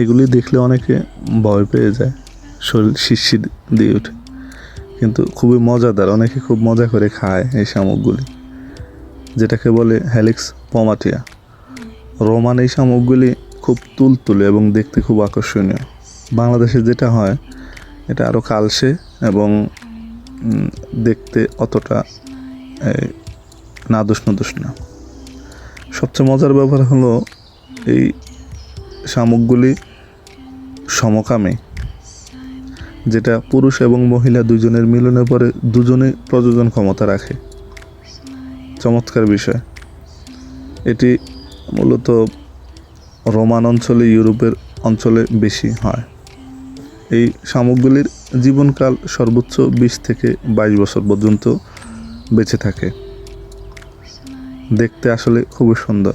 এগুলি দেখলে অনেকে ভয় পেয়ে যায়, শরীর শিরশির দিয়ে ওঠে, কিন্তু খুবই মজাদার। অনেকে খুব মজা করে খায় এই শামুকগুলি, যেটাকে বলে হ্যালিক্স পমাটিয়া। রোমান এই শামুকগুলি খুব তুলতুলে এবং দেখতে খুব আকর্ষণীয়। বাংলাদেশে যেটা হয় এটা আরও কালসে এবং দেখতে অতটা নাদুস নদুস না। সবচেয়ে মজার ব্যাপার হলো এই শামুকগুলি সমকামী, যেটা পুরুষ এবং মহিলা দুজনের মিলনের পরে দুজনে প্রজনন ক্ষমতা রাখে। চমৎকার বিষয়। এটি মূলত রোমান অঞ্চলে, ইউরোপের অঞ্চলে বেশি হয়। এই শামুকগুলির জীবনকাল সর্বোচ্চ 20 থেকে 22 বছর পর্যন্ত বেঁচে থাকে। দেখতে আসলে খুবই সুন্দর।